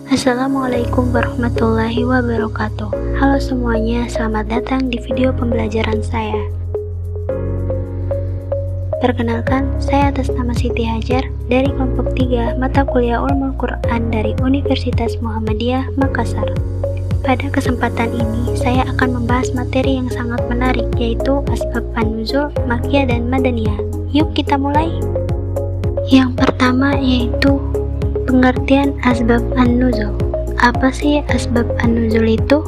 Assalamualaikum warahmatullahi wabarakatuh. Halo semuanya, selamat datang di video pembelajaran saya. Perkenalkan, saya atas nama Siti Hajar dari kelompok 3 mata kuliah Ulumul Quran dari Universitas Muhammadiyah Makassar. Pada kesempatan ini, saya akan membahas materi yang sangat menarik, yaitu asbab an-nuzul, makkiyah dan madaniyah. Yuk kita mulai. Yang pertama yaitu pengertian asbab an-nuzul. Apa sih asbab an-nuzul itu?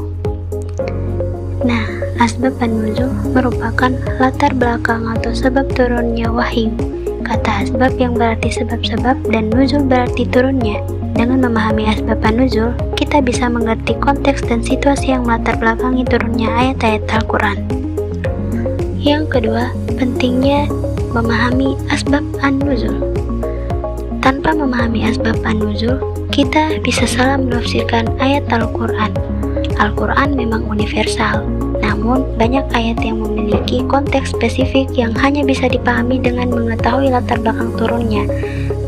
Nah, asbab an-nuzul merupakan latar belakang atau sebab turunnya wahyu. Kata asbab yang berarti sebab-sebab dan nuzul berarti turunnya. Dengan memahami asbab an-nuzul, kita bisa mengerti konteks dan situasi yang melatar belakangi turunnya ayat-ayat Al-Quran. Yang kedua, pentingnya memahami asbab an-nuzul. Tanpa memahami asbab an-nuzul, kita bisa salah menafsirkan ayat Al-Quran. Al-Quran memang universal, namun banyak ayat yang memiliki konteks spesifik yang hanya bisa dipahami dengan mengetahui latar belakang turunnya.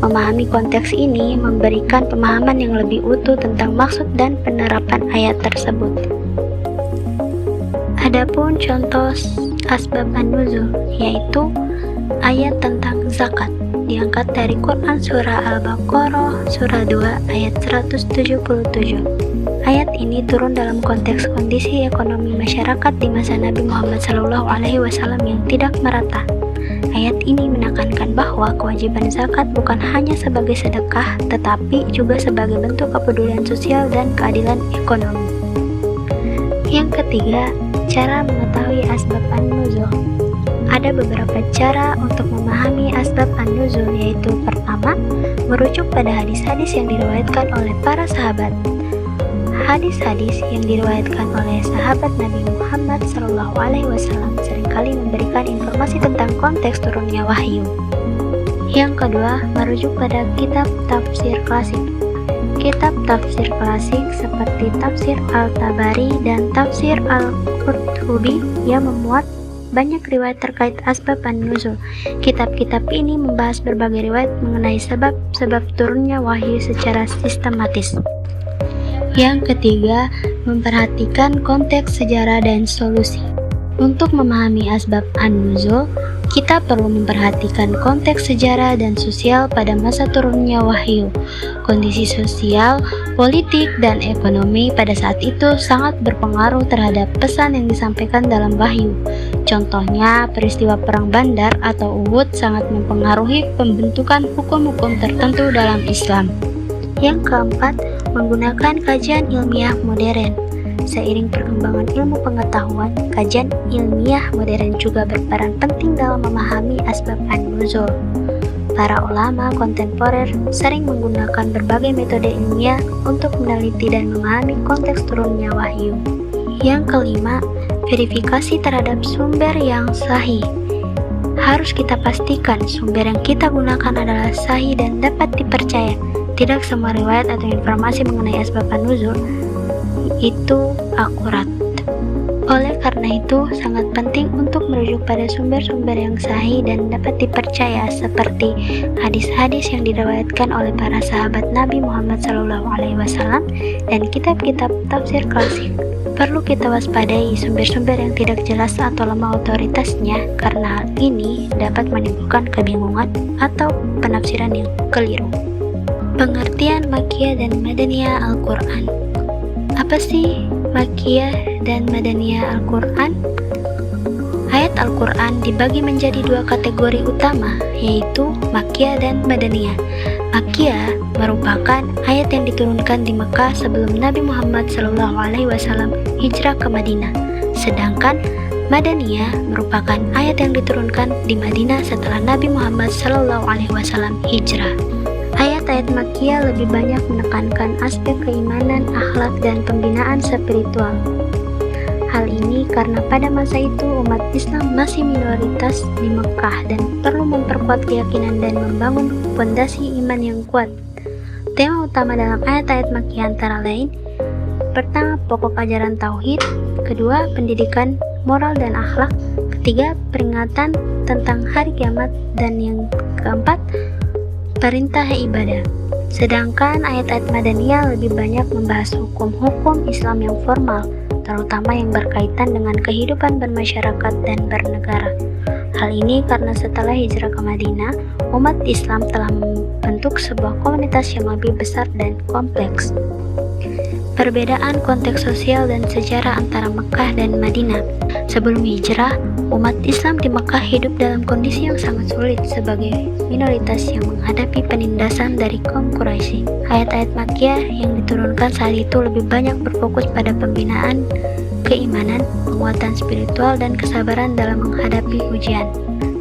Memahami konteks ini memberikan pemahaman yang lebih utuh tentang maksud dan penerapan ayat tersebut. Adapun contoh asbab an-nuzul, yaitu ayat tentang zakat, diangkat dari Quran Surah Al-Baqarah Surah 2 ayat 177. Ayat ini turun dalam konteks kondisi ekonomi masyarakat di masa Nabi Muhammad SAW yang tidak merata. Ayat ini menekankan bahwa kewajiban zakat bukan hanya sebagai sedekah, tetapi juga sebagai bentuk kepedulian sosial dan keadilan ekonomi. Yang ketiga, cara mengetahui asbab an-nuzul. Ada beberapa cara untuk memahami asbab an-nuzul, yaitu pertama, merujuk pada hadis-hadis yang diriwayatkan oleh para sahabat. Hadis-hadis yang diriwayatkan oleh sahabat Nabi Muhammad SAW seringkali memberikan informasi tentang konteks turunnya wahyu. Yang kedua, merujuk pada kitab tafsir klasik. Kitab tafsir klasik seperti Tafsir Al-Tabari dan Tafsir Al-Qurtubi yang memuat banyak riwayat terkait asbab an-nuzul. Kitab-kitab ini membahas berbagai riwayat mengenai sebab-sebab turunnya wahyu secara sistematis. Yang ketiga, memperhatikan konteks sejarah dan solusi. Untuk memahami asbab an-nuzul, kita perlu memperhatikan konteks sejarah dan sosial pada masa turunnya wahyu. Kondisi sosial, politik, dan ekonomi pada saat itu sangat berpengaruh terhadap pesan yang disampaikan dalam wahyu. Contohnya, peristiwa Perang Bandar atau Uhud sangat mempengaruhi pembentukan hukum-hukum tertentu dalam Islam. Yang keempat, menggunakan kajian ilmiah modern. Seiring perkembangan ilmu pengetahuan, kajian ilmiah modern juga berperan penting dalam memahami asbab an-nuzul. Para ulama kontemporer sering menggunakan berbagai metode ilmiah untuk meneliti dan memahami konteks turunnya wahyu. Yang kelima, verifikasi terhadap sumber yang sahih. Harus kita pastikan sumber yang kita gunakan adalah sahih dan dapat dipercaya. Tidak semua riwayat atau informasi mengenai asbab an-nuzul itu akurat. Oleh karena itu, sangat penting untuk merujuk pada sumber-sumber yang sahih dan dapat dipercaya seperti hadis-hadis yang diriwayatkan oleh para sahabat Nabi Muhammad SAW dan kitab-kitab tafsir klasik. Perlu kita waspadai sumber-sumber yang tidak jelas atau lemah otoritasnya, karena hal ini dapat menimbulkan kebingungan atau penafsiran yang keliru. Pengertian makkiyah dan madaniyah Al-Quran. Apa sih makkiyah dan madaniyah Al-Quran? Ayat Al-Quran dibagi menjadi dua kategori utama, yaitu makkiyah dan madaniyah. Makkiyah merupakan ayat yang diturunkan di Mekah sebelum Nabi Muhammad SAW hijrah ke Madinah. Sedangkan madaniyah merupakan ayat yang diturunkan di Madinah setelah Nabi Muhammad SAW hijrah. Ayat-ayat makkiyah lebih banyak menekankan aspek keimanan, akhlak, dan pembinaan spiritual. Hal ini karena pada masa itu umat Islam masih minoritas di Mekah dan perlu memperkuat keyakinan dan membangun fondasi iman yang kuat. Tema utama dalam ayat-ayat makkiyah antara lain: pertama, pokok ajaran tauhid; kedua, pendidikan moral dan akhlak; ketiga, peringatan tentang hari kiamat; dan yang keempat, perintah ibadah. Sedangkan ayat-ayat Madaniyah lebih banyak membahas hukum-hukum Islam yang formal, terutama yang berkaitan dengan kehidupan bermasyarakat dan bernegara. Hal ini karena setelah hijrah ke Madinah, umat Islam telah membentuk sebuah komunitas yang lebih besar dan kompleks. Perbedaan konteks sosial dan sejarah antara Mekah dan Madinah. Sebelum hijrah, umat Islam di Mekah hidup dalam kondisi yang sangat sulit sebagai minoritas yang menghadapi penindasan dari kaum Quraisy. Ayat-ayat Makkiyah yang diturunkan saat itu lebih banyak berfokus pada pembinaan keimanan, penguatan spiritual, dan kesabaran dalam menghadapi ujian.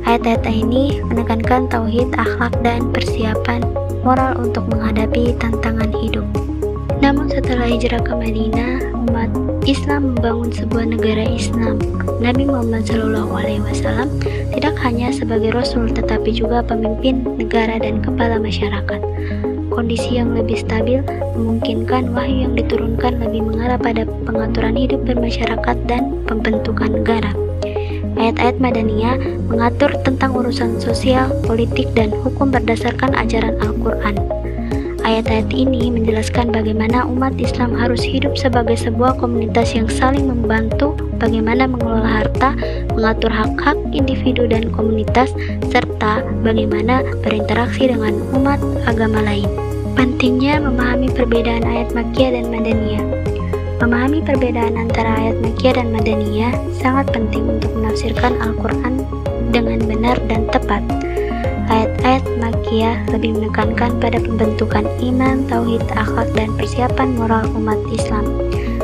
Ayat-ayat ini menekankan tauhid, akhlak, dan persiapan moral untuk menghadapi tantangan hidup. Namun setelah hijrah ke Madinah, umat Islam membangun sebuah negara Islam. Nabi Muhammad SAW tidak hanya sebagai Rasul tetapi juga pemimpin negara dan kepala masyarakat. Kondisi yang lebih stabil memungkinkan wahyu yang diturunkan lebih mengarah pada pengaturan hidup bermasyarakat dan pembentukan negara. Ayat-ayat Madaniyah mengatur tentang urusan sosial, politik, dan hukum berdasarkan ajaran Al-Quran. Ayat-ayat ini menjelaskan bagaimana umat Islam harus hidup sebagai sebuah komunitas yang saling membantu, bagaimana mengelola harta, mengatur hak-hak individu dan komunitas, serta bagaimana berinteraksi dengan umat agama lain. Pentingnya memahami perbedaan ayat Makkiyah dan Madaniyah. Memahami perbedaan antara ayat Makkiyah dan Madaniyah sangat penting untuk menafsirkan Al-Quran dengan benar dan tepat. Ayat-ayat Makkiyah lebih menekankan pada pembentukan iman, tauhid, akhlak, dan persiapan moral umat Islam.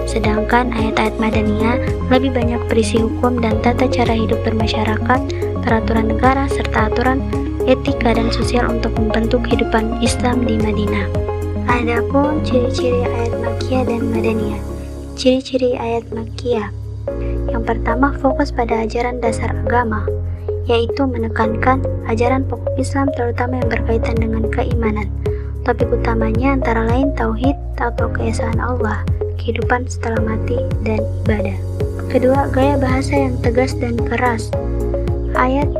Sedangkan ayat-ayat Madaniyah lebih banyak berisi hukum dan tata cara hidup bermasyarakat, peraturan negara, serta aturan etika dan sosial untuk membentuk kehidupan Islam di Madinah. Adapun ciri-ciri ayat Makkiyah dan Madaniyah. Ciri-ciri ayat Makkiyah. Yang pertama, fokus pada ajaran dasar agama, yaitu menekankan ajaran pokok Islam terutama yang berkaitan dengan keimanan. Topik utamanya antara lain tauhid atau keesaan Allah, kehidupan setelah mati, dan ibadah. Kedua, gaya bahasa yang tegas dan keras. Ayat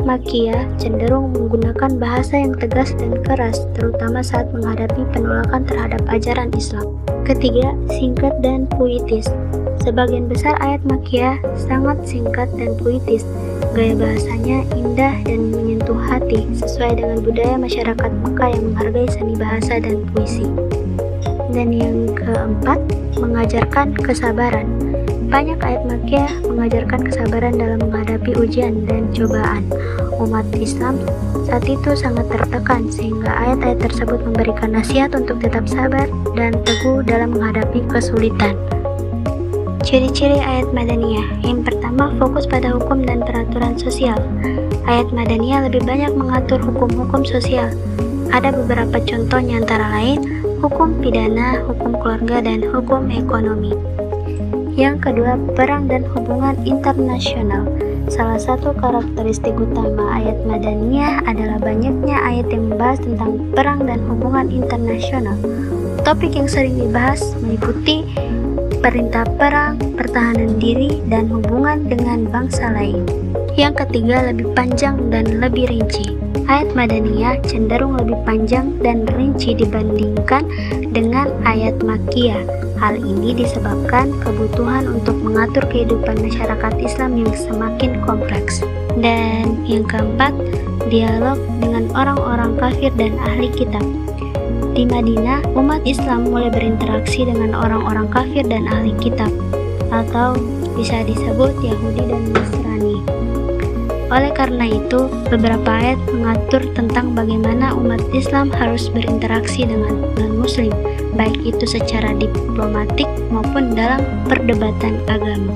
Makkiyah cenderung menggunakan bahasa yang tegas dan keras, terutama saat menghadapi penolakan terhadap ajaran Islam. Ketiga, singkat dan puitis. Sebagian besar ayat Makkiyah sangat singkat dan puitis. Gaya bahasanya indah dan menyentuh hati, sesuai dengan budaya masyarakat Mekah yang menghargai seni bahasa dan puisi. Dan yang keempat, mengajarkan kesabaran. Banyak ayat Makkiyah mengajarkan kesabaran dalam menghadapi ujian dan cobaan. Umat Islam saat itu sangat tertekan, sehingga ayat-ayat tersebut memberikan nasihat untuk tetap sabar dan teguh dalam menghadapi kesulitan. Ciri-ciri ayat Madaniyah. Yang pertama, fokus pada hukum dan peraturan sosial. Ayat Madaniyah lebih banyak mengatur hukum-hukum sosial. Ada beberapa contohnya antara lain hukum pidana, hukum keluarga, dan hukum ekonomi. Yang kedua, perang dan hubungan internasional. Salah satu karakteristik utama ayat Madaniyah adalah banyaknya ayat yang membahas tentang perang dan hubungan internasional. Topik yang sering dibahas meliputi perintah perang, pertahanan diri, dan hubungan dengan bangsa lain. Yang ketiga, lebih panjang dan lebih rinci. Ayat Madaniyah cenderung lebih panjang dan rinci dibandingkan dengan ayat Makkiyah. Hal ini disebabkan kebutuhan untuk mengatur kehidupan masyarakat Islam yang semakin kompleks. Dan yang keempat, dialog dengan orang-orang kafir dan ahli kitab. Di Madinah, umat Islam mulai berinteraksi dengan orang-orang kafir dan ahli kitab, atau bisa disebut Yahudi dan Nasrani. Oleh karena itu, beberapa ayat mengatur tentang bagaimana umat Islam harus berinteraksi dengan non-muslim, baik itu secara diplomatik maupun dalam perdebatan agama.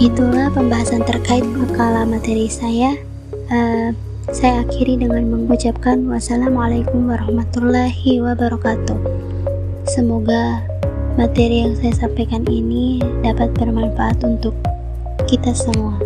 Itulah pembahasan terkait makalah materi saya. Saya akhiri dengan mengucapkan wassalamualaikum warahmatullahi wabarakatuh. Semoga materi yang saya sampaikan ini dapat bermanfaat untuk kita semua.